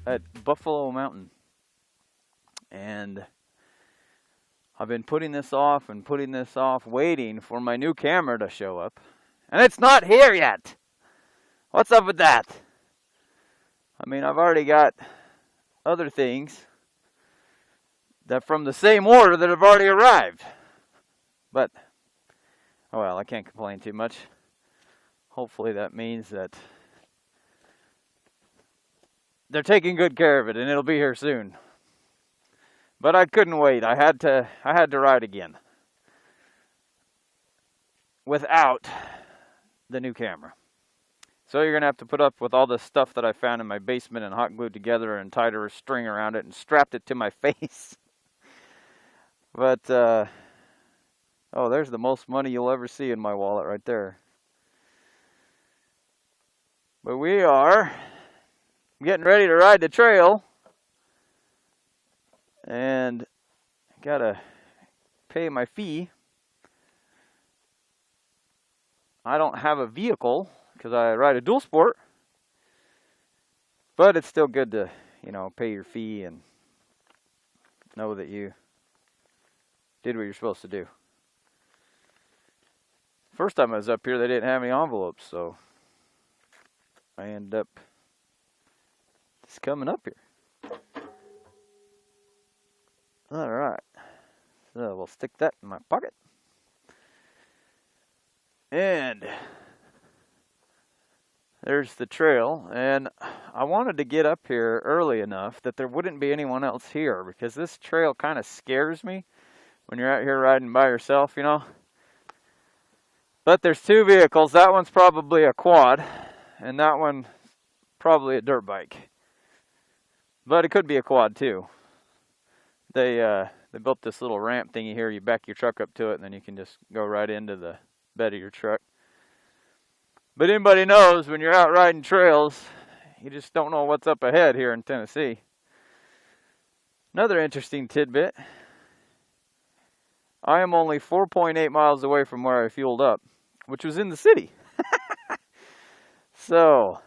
at Buffalo Mountain. And I've been putting this off and putting this off, waiting for my new camera to show up. And it's not here yet. What's up with that? I mean, I've already got other things that from the same order that have already arrived. But, oh well, I can't complain too much. Hopefully that means that they're taking good care of it and it'll be here soon. But I couldn't wait. I had to ride again without the new camera. So you're going to have to put up with all this stuff that I found in my basement and hot glued together and tied a string around it and strapped it to my face. But, oh, there's the most money you'll ever see in my wallet right there. But we are getting ready to ride the trail. And gotta pay my fee. I don't have a vehicle because I ride a dual sport. But it's still good to, you know, pay your fee and know that you did what you're supposed to do. First time I was up here, they didn't have any envelopes, so I ended up just coming up here. Alright, so we'll stick that in my pocket. And there's the trail, and I wanted to get up here early enough that there wouldn't be anyone else here, because this trail kind of scares me when you're out here riding by yourself, you know. But there's two vehicles. That one's probably a quad, and that one probably a dirt bike. But it could be a quad too. They built this little ramp thingy here. You back your truck up to it, and then you can just go right into the bed of your truck. But anybody knows when you're out riding trails, you just don't know what's up ahead here in Tennessee. Another interesting tidbit. I am only 4.8 miles away from where I fueled up, which was in the city. So,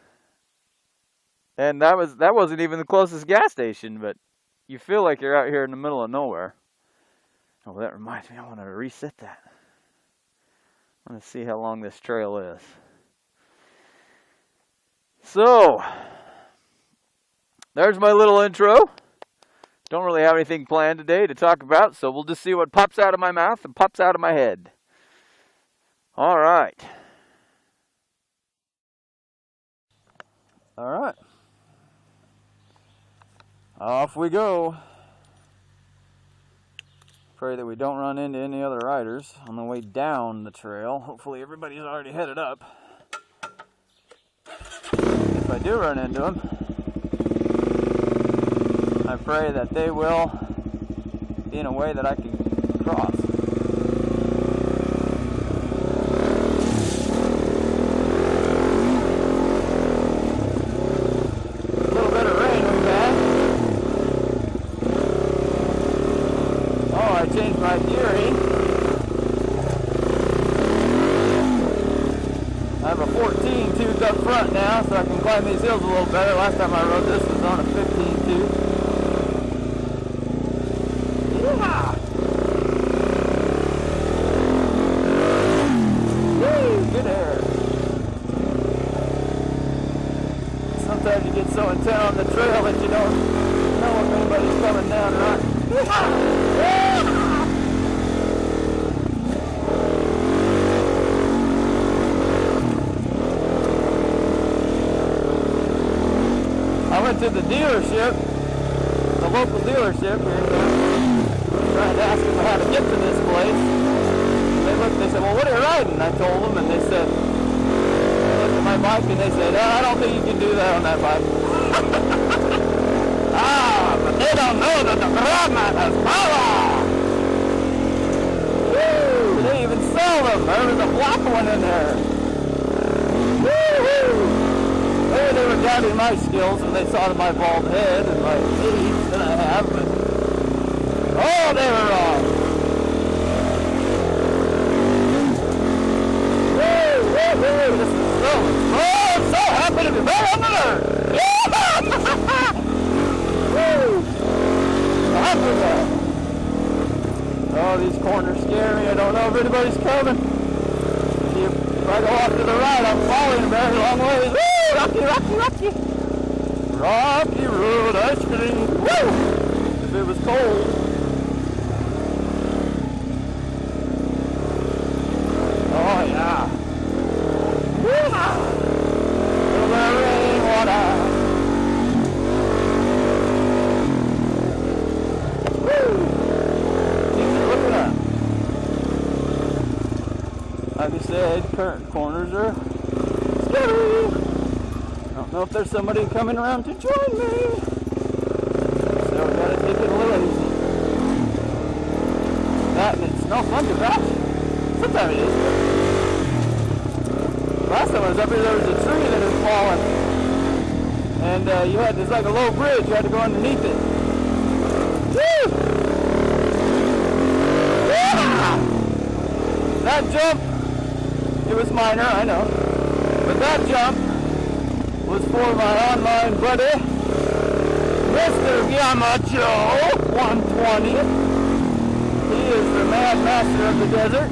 and that wasn't even the closest gas station, but you feel like you're out here in the middle of nowhere. Oh, that reminds me, I want to reset that. I want to see how long this trail is. So, there's my little intro. Don't really have anything planned today to talk about, so we'll just see what pops out of my mouth and pops out of my head. All right. All right. Off we go. Pray that we don't run into any other riders on the way down the trail. Hopefully everybody's already headed up. If I do run into them, I pray that they will be in a way that I can cross. A little bit of rain we've had. Oh, I changed my gearing. I have a 14 tooth up front now, so I can climb these hills a little better. Last time I rode this was on a 15 tooth. Yeah. Woo, good air. Sometimes you get so intent on the trail that you don't know if anybody's coming down or not. I went to the dealership, the local dealership here in town, trying to ask them how to get to this place. They said, well, what are you riding? I told them, and they said, they looked at my bike, and they said, oh, I don't think you can do that on that bike. But they don't know that the Brahman has power. Woo! They even sell them. There was a black one in there. Woo-hoo! Maybe they were doubting my skills when they saw my bald head and my teeth that I have, but oh, they were wrong. Woo! Woo-hoo! This is so, oh, I'm so happy to be back on the earth. corners scare me. I don't know if anybody's coming. If I go off to the right, I'm falling a very long way. Woo! Rocky, rocky, rocky! Rocky road ice cream. Woo! If it was cold. Oh yeah. Woo! The rainwater. Woo! Things are looking up. Like I said, current corners are scary. I don't know if there's somebody coming around to join me. So we gotta take it a little easy. That and it's no fun to crash. Sometimes it is. Last time I was up here, there was a tree that had fallen. And you had this like a low bridge, you had to go underneath it. Woo! Yeah! That jump, it was minor, I know. But that jump was for my online buddy, Mr. Yama 120. He is the mad master of the desert.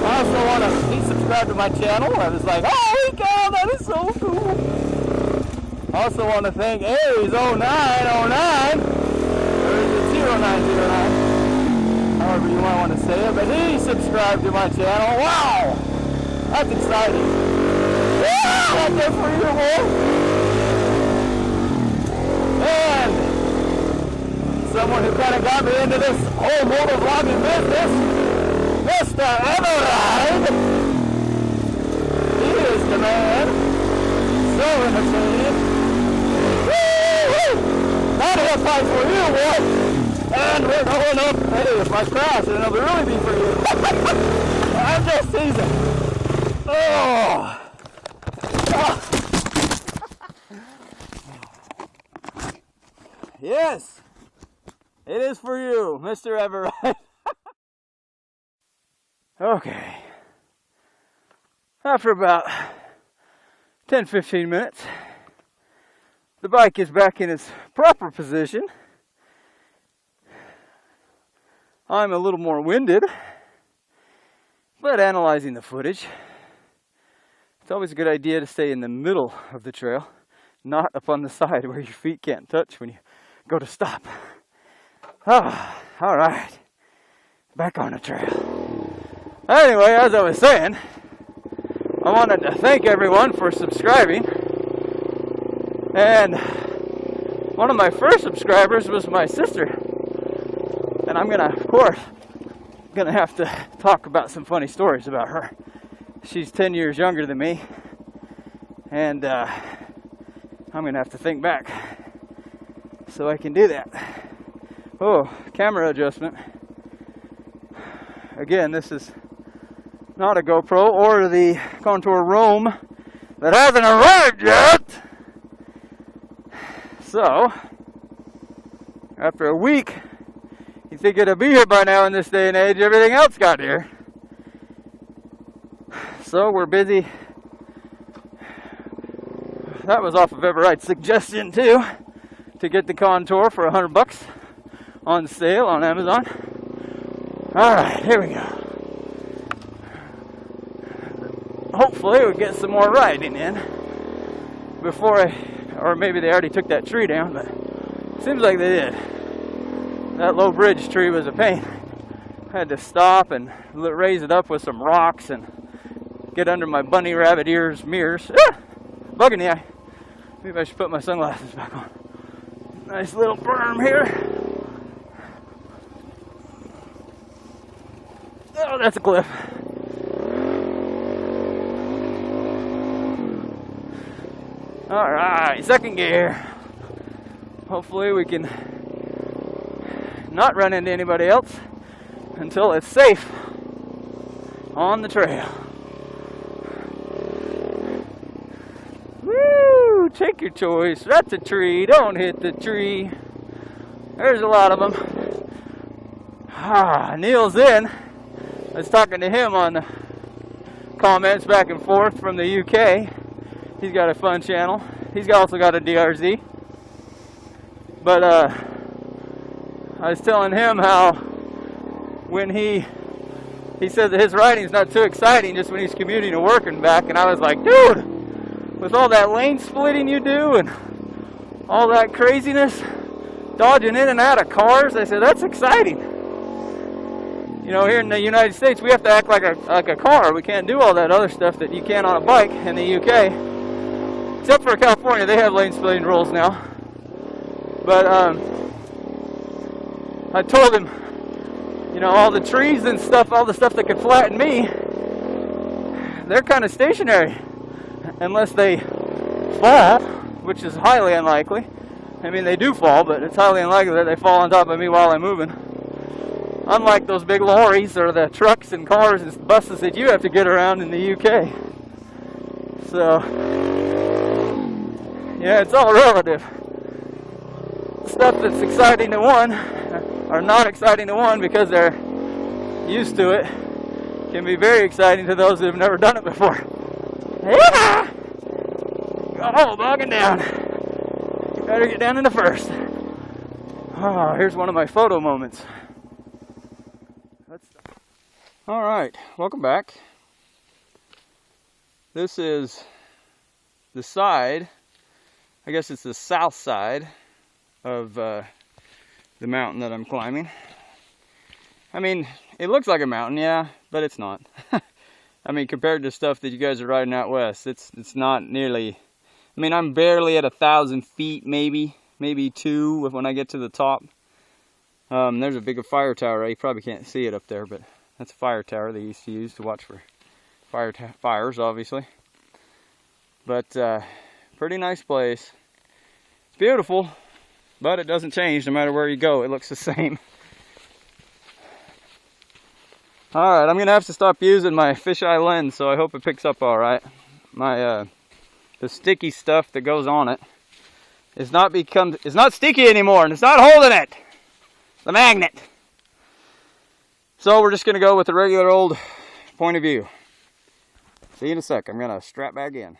I also want to, he subscribed to my channel. I was like, holy cow, that is so cool. I also want to thank Aries0909, or is it 0909? However you might want to say it, but he subscribed to my channel. Wow! That's exciting. Yeah, that's it for you, boy. And someone who kind of got me into this whole motovlogging business, Mr. EveRide. He is the man. So entertaining. Woo-hoo! Not a fight for you, boy. And we're going up. Hey, if I crash, then it'll really be for you. I'm just teasing. Oh. Yes, it is for you, Mr. EveRide. Okay. After about 10-15 minutes, the bike is back in its proper position. I'm a little more winded, but analyzing the footage, it's always a good idea to stay in the middle of the trail, not up on the side where your feet can't touch when you go to stop. Ah, all right, back on the trail. Anyway, as I was saying, I wanted to thank everyone for subscribing. And one of my first subscribers was my sister. And I'm gonna, of course, have to talk about some funny stories about her. She's 10 years younger than me. And I'm gonna have to think back so I can do that. Oh, camera adjustment. Again, this is not a GoPro or the Contour Roam that hasn't arrived yet. So, after a week, you think it'll be here by now in this day and age, everything else got here. So we're busy. That was off of EveRide's suggestion too, to get the Contour for $100 on sale on Amazon. Alright, here we go. Hopefully we'll get some more riding in before or maybe they already took that tree down, but it seems like they did. That low bridge tree was a pain. I had to stop and raise it up with some rocks and get under my bunny rabbit ears mirrors. Ah! Bug in the eye. Maybe I should put my sunglasses back on. Nice little berm here. Oh, that's a cliff. Alright, second gear. Hopefully we can not run into anybody else until it's safe on the trail. Woo! Take your choice. That's a tree. Don't hit the tree. There's a lot of them. Neilisin. I was talking to him on the comments back and forth from the UK. He's got a fun channel. He's also got a DRZ. But I was telling him how when he said that his riding's not too exciting just when he's commuting to work and back, and I was like, dude, with all that lane splitting you do and all that craziness, dodging in and out of cars, I said, that's exciting. You know, here in the United States, we have to act like a car. We can't do all that other stuff that you can on a bike in the UK. Except for California, they have lane splitting rules now. But I told him, you know, all the trees and stuff, all the stuff that could flatten me, they're kind of stationary. Unless they fall, which is highly unlikely. I mean, they do fall, but it's highly unlikely that they fall on top of me while I'm moving. Unlike those big lorries or the trucks and cars and buses that you have to get around in the UK. So, yeah, it's all relative. Stuff that's exciting to one or not exciting to one because they're used to it can be very exciting to those that have never done it before. Yeah! Oh, bogging down. You better get down in the first. Oh, here's one of my photo moments. All right, welcome back. This is the side, I guess it's the south side of the mountain that I'm climbing. I mean, it looks like a mountain, yeah, but it's not. I mean, compared to stuff that you guys are riding out west, it's not nearly, I mean, I'm barely at 1,000 feet, maybe 2 when I get to the top. There's a big fire tower, right? You probably can't see it up there, but that's a fire tower they used to use to watch for fires, obviously. But pretty nice place. It's beautiful, but it doesn't change no matter where you go. It looks the same. All right, I'm gonna have to stop using my fisheye lens, so I hope it picks up all right. My the sticky stuff that goes on it is not sticky anymore, and it's not holding it. The magnet. So we're just gonna go with the regular old point of view. See you in a sec. I'm gonna strap back in.